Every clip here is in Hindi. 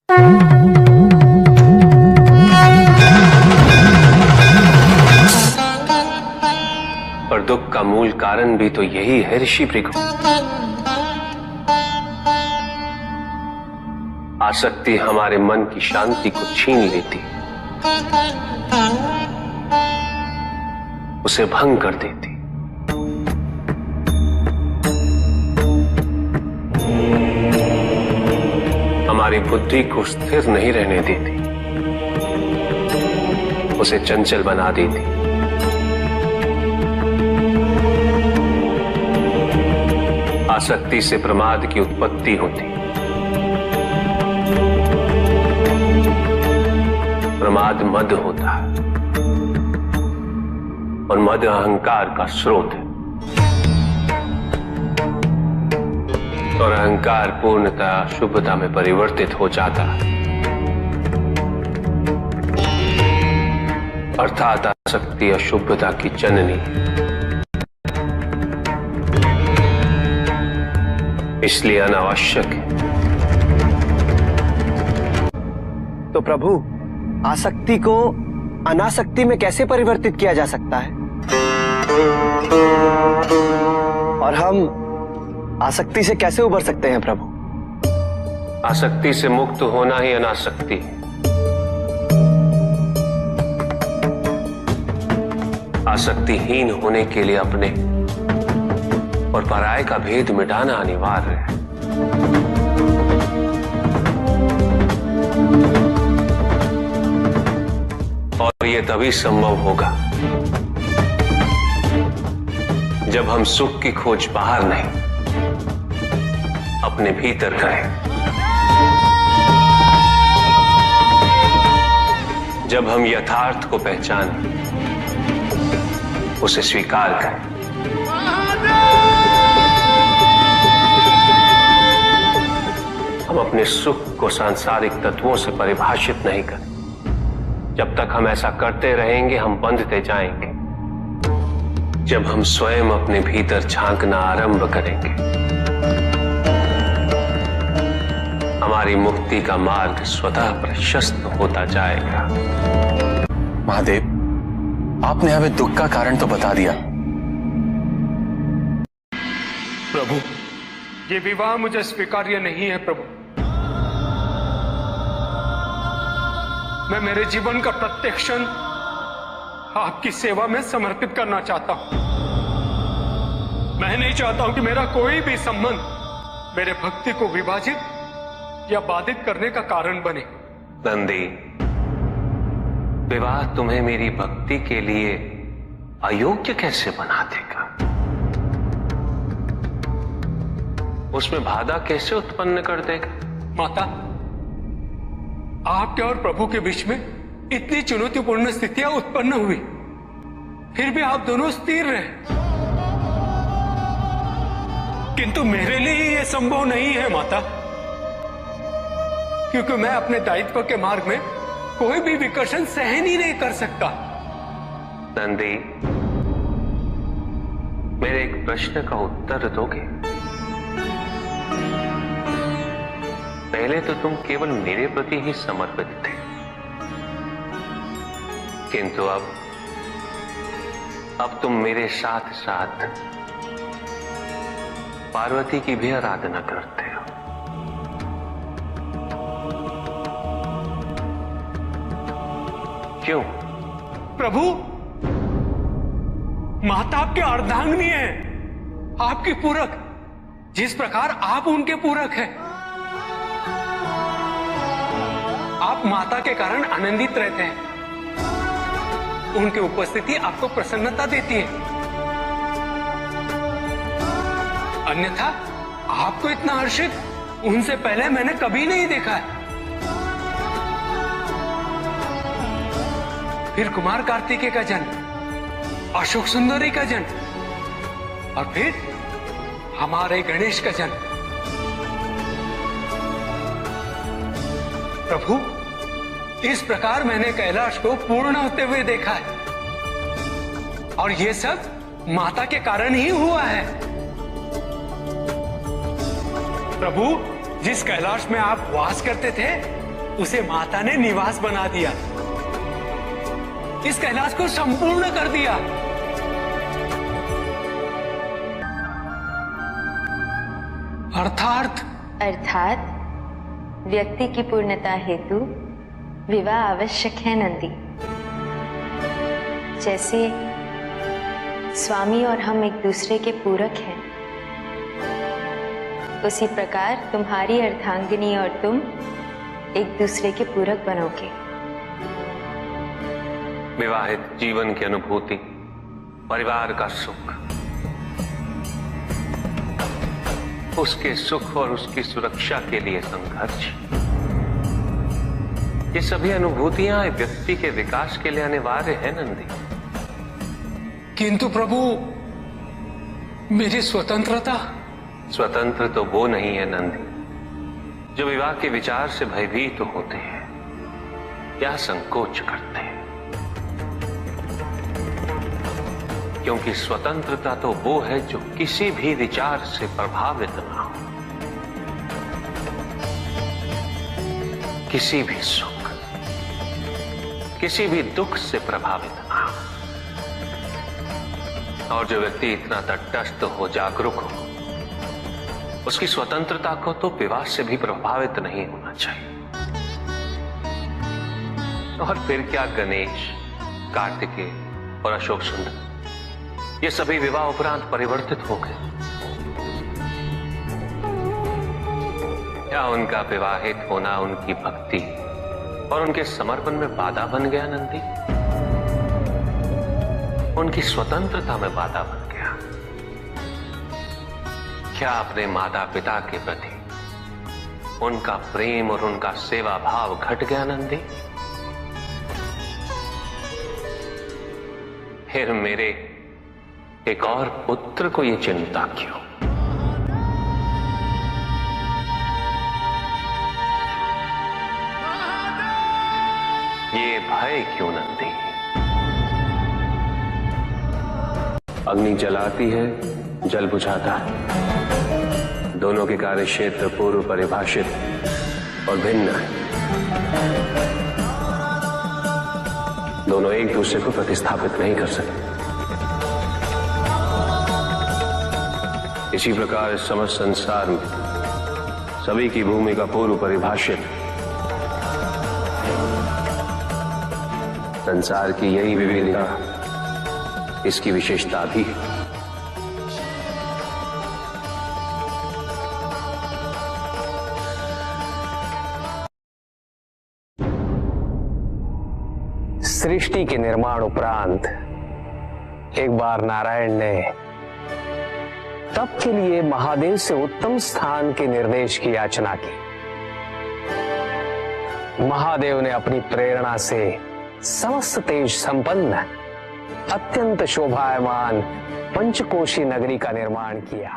पर दुख का मूल कारण भी तो यही है ऋषि भृगु। आसक्ति हमारे मन की शांति को छीन लेती, उसे भंग कर देती। हमारी बुद्धि को स्थिर नहीं रहने देती, उसे चंचल बना देती। आसक्ति से प्रमाद की उत्पत्ति होती, प्रमाद मद होता है और मद अहंकार का स्रोत है, और अहंकार पूर्णतः अशुभता में परिवर्तित हो जाता है, अर्थात आसक्ति अशुभता की जननी। इसलिए अनावश्यक है। तो प्रभु, आसक्ति को अनासक्ति में कैसे परिवर्तित किया जा सकता है? और हम आसक्ति से कैसे उबर सकते हैं प्रभु? आसक्ति से मुक्त होना ही अनासक्ति है। आसक्तिहीन होने के लिए अपने और पराये का भेद मिटाना अनिवार्य है। और यह तभी संभव होगा जब हम सुख की खोज बाहर नहीं, अपने भीतर करें। जब हम यथार्थ को पहचानें, उसे स्वीकार करें। हम अपने सुख को सांसारिक तत्वों से परिभाषित नहीं करें। जब तक हम ऐसा करते रहेंगे, हम बंधते जाएंगे। जब हम स्वयं अपने भीतर झांकना आरंभ करेंगे, हमारी मुक्ति का मार्ग स्वतः प्रशस्त होता जाएगा। महादेव, आपने हमें दुख का कारण तो बता दिया। प्रभु, ये विवाह मुझे स्वीकार्य नहीं है प्रभु। मैं मेरे जीवन का प्रत्येक क्षण आपकी सेवा में समर्पित करना चाहता हूं। मैं नहीं चाहता हूं कि मेरा कोई भी संबंध मेरे भक्ति को विभाजित या बाधित करने का कारण बने। नंदी, विवाह तुम्हें मेरी भक्ति के लिए अयोग्य कैसे बना देगा? उसमें बाधा कैसे उत्पन्न कर देगा? माता, आपके और प्रभु के बीच में इतनी चुनौतीपूर्ण स्थितियां उत्पन्न हुई, फिर भी आप दोनों स्थिर रहे। किंतु मेरे लिए यह संभव नहीं है माता, क्योंकि मैं अपने दायित्व के मार्ग में कोई भी विकर्षण सहन ही नहीं कर सकता। नंदी, मेरे एक प्रश्न का उत्तर दोगे? पहले तो तुम केवल मेरे प्रति ही समर्पित थे, किंतु अब तुम मेरे साथ साथ पार्वती की भी आराधना करते हो। क्यों? प्रभु, माता आपके अर्धांगिनी है, आपकी पूरक, जिस प्रकार आप उनके पूरक हैं। आप माता के कारण आनंदित रहते हैं, उनकी उपस्थिति आपको प्रसन्नता देती है। अन्यथा आपको इतना हर्षित उनसे पहले मैंने कभी नहीं देखा है। फिर कुमार कार्तिकेय का जन्म, अशोक सुंदरी का जन्म, और फिर हमारे गणेश का जन्म। प्रभु, इस प्रकार मैंने कैलाश को पूर्ण होते हुए देखा है, और यह सब माता के कारण ही हुआ है। प्रभु, जिस कैलाश में आप वास करते थे, उसे माता ने निवास बना दिया, इस कैलाश को संपूर्ण कर दिया। अर्थात व्यक्ति की पूर्णता हेतु विवाह आवश्यक है नंदी। जैसे स्वामी और हम एक दूसरे के पूरक हैं, उसी प्रकार तुम्हारी अर्धांगिनी और तुम एक दूसरे के पूरक बनोगे। विवाहित जीवन की अनुभूति, परिवार का सुख, उसके सुख और उसकी सुरक्षा के लिए संघर्ष, ये सभी अनुभूतियां व्यक्ति के विकास के लिए अनिवार्य है नंदी। किंतु प्रभु, मेरी स्वतंत्रता। स्वतंत्र तो वो नहीं है नंदी जो विवाह के विचार से भयभीत होते हैं या संकोच करते हैं, क्योंकि स्वतंत्रता तो वो है जो किसी भी विचार से प्रभावित ना हो, किसी भी सुख, किसी भी दुख से प्रभावित ना हो। और जो व्यक्ति इतना तटस्थ हो, जागरूक हो, उसकी स्वतंत्रता को तो विवाह से भी प्रभावित नहीं होना चाहिए। और फिर क्या गणेश, कार्तिकेय और अशोक सुंदर, ये सभी विवाह उपरांत परिवर्तित हो गए? क्या उनका विवाहित होना उनकी भक्ति और उनके समर्पण में बाधा बन गया नंदी? उनकी स्वतंत्रता में बाधा बन गया? क्या अपने माता पिता के प्रति उनका प्रेम और उनका सेवा भाव घट गया नंदी? फिर मेरे एक और पुत्र को ये चिंता क्यों? ये भय क्यों नंदी? अग्नि जलाती है, जल बुझाता है। दोनों के कार्य क्षेत्र पूर्व परिभाषित और भिन्न है। दोनों एक दूसरे को प्रतिस्थापित नहीं कर सकते। इसी प्रकार इस समस्त संसार में सभी की भूमिका पूर्व परिभाषित। संसार की यही विविधता इसकी विशेषता भी है। सृष्टि के निर्माण उपरांत एक बार नारायण ने तप के लिए महादेव से उत्तम स्थान के निर्देश की याचना की। महादेव ने अपनी प्रेरणा से समस्त तेज संपन्न अत्यंत शोभायमान पंचकोशी नगरी का निर्माण किया।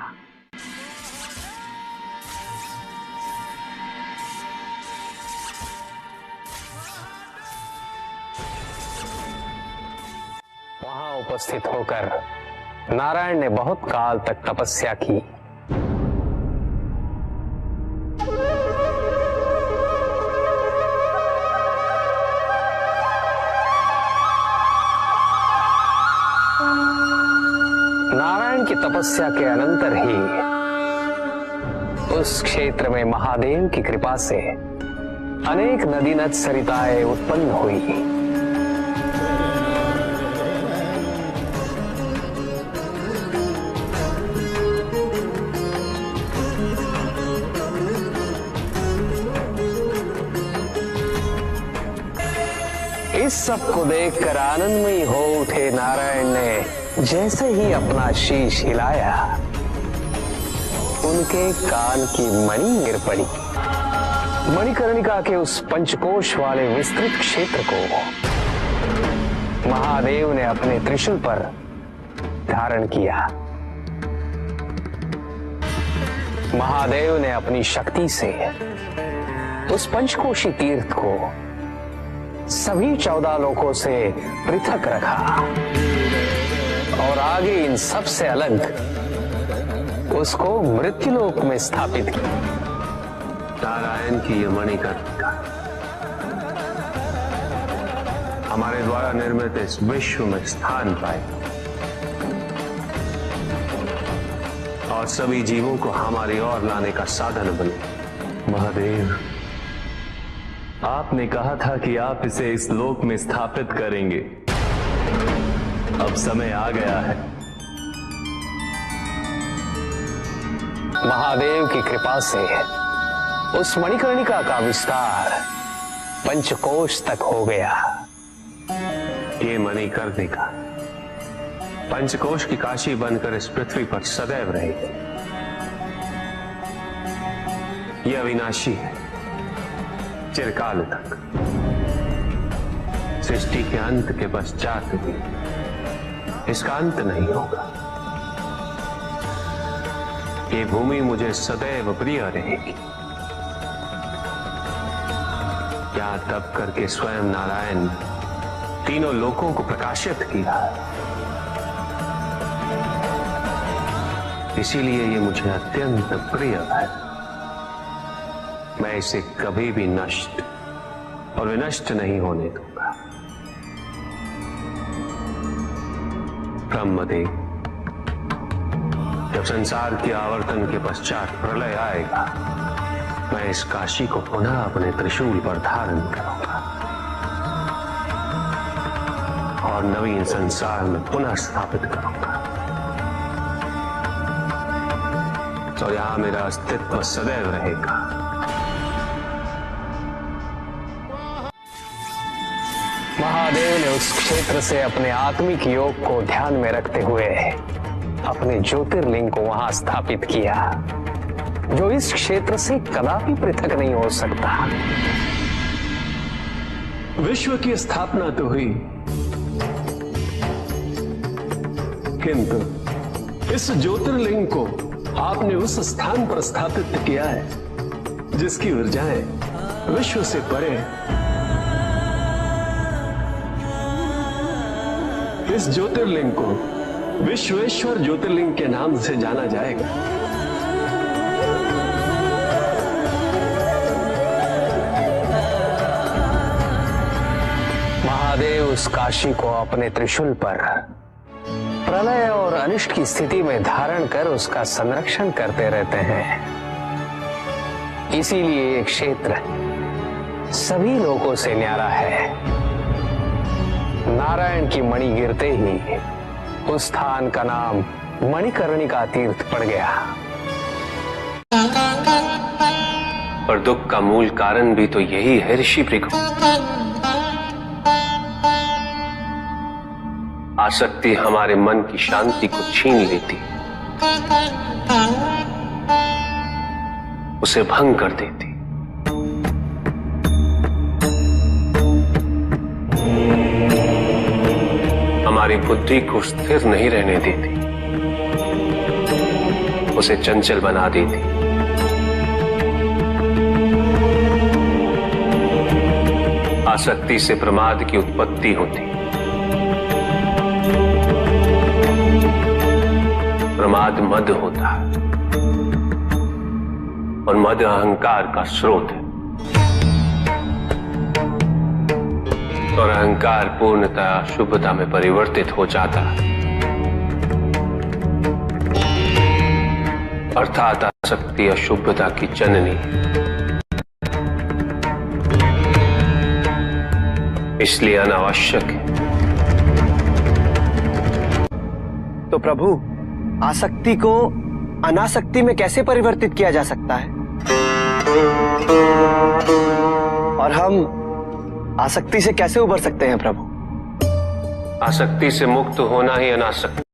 वहां उपस्थित होकर नारायण ने बहुत काल तक तपस्या की। नारायण की तपस्या के अनंतर ही उस क्षेत्र में महादेव की कृपा से अनेक नदी नद सरिताएं उत्पन्न हुई। इस सब को देखकर आनंदमयी हो उठे नारायण ने जैसे ही अपना शीश हिलाया, उनके कान की मणि गिर पड़ी। मणिकर्णिका के उस पंचकोश वाले विस्तृत क्षेत्र को महादेव ने अपने त्रिशूल पर धारण किया। महादेव ने अपनी शक्ति से उस पंचकोशी तीर्थ को सभी 14 लोकों से पृथक रखा और आगे इन सब से अलग उसको मृत्युलोक में स्थापित किया। नारायण की यह मणिकर्णिका हमारे द्वारा निर्मित इस विश्व में स्थान पाए और सभी जीवों को हमारी ओर लाने का साधन बने। महादेव, आपने कहा था कि आप इसे इस लोक में स्थापित करेंगे। अब समय आ गया है। महादेव की कृपा से उस मणिकर्णिका का विस्तार पंचकोश तक हो गया। ये मणिकर्णिका पंचकोश की काशी बनकर इस पृथ्वी पर सदैव रहेगी। यह अविनाशी है, चिरकाल तक। सृष्टि के अंत के पश्चात भी इसका अंत नहीं होगा। ये भूमि मुझे सदैव प्रिय रहेगी। यहां तप करके स्वयं नारायण तीनों लोकों को प्रकाशित किया, इसीलिए ये मुझे अत्यंत प्रिय है। मैं इसे कभी भी नष्ट और विनष्ट नहीं होने दूंगा। ब्रह्मदेव, जब संसार के आवर्तन के पश्चात प्रलय आएगा, मैं इस काशी को पुनः अपने त्रिशूल पर धारण करूंगा और नवीन संसार में पुनः स्थापित करूंगा। तो यहां मेरा अस्तित्व सदैव रहेगा। महादेव ने उस क्षेत्र से अपने आत्मिक योग को ध्यान में रखते हुए अपने ज्योतिर्लिंग को वहां स्थापित किया, जो इस क्षेत्र से कदापि पृथक नहीं हो सकता। विश्व की स्थापना तो हुई, किंतु इस ज्योतिर्लिंग को आपने उस स्थान पर स्थापित किया है जिसकी ऊर्जाएं विश्व से परे हैं। इस ज्योतिर्लिंग को विश्वेश्वर ज्योतिर्लिंग के नाम से जाना जाएगा। महादेव उस काशी को अपने त्रिशूल पर प्रलय और अनिष्ट की स्थिति में धारण कर उसका संरक्षण करते रहते हैं। इसीलिए ये क्षेत्र सभी लोगों से न्यारा है। नारायण की मणि गिरते ही उस स्थान का नाम मणिकर्णिका तीर्थ पड़ गया। और दुख का मूल कारण भी तो यही है ऋषि भृगु। आसक्ति हमारे मन की शांति को छीन लेती, उसे भंग कर देती। हमारी बुद्धि को स्थिर नहीं रहने देती, उसे चंचल बना देती। आसक्ति से प्रमाद की उत्पत्ति होती, प्रमाद मद होता है और मद अहंकार का स्रोत है। और अहंकार पूर्णतः शुभता में परिवर्तित हो जाता है, अर्थात आसक्ति अशुभता की जननी। इसलिए अनावश्यक है। तो प्रभु, आसक्ति को अनासक्ति में कैसे परिवर्तित किया जा सकता है? और हम आसक्ति से कैसे उबर सकते हैं प्रभु? आसक्ति से मुक्त होना ही अनासक्ति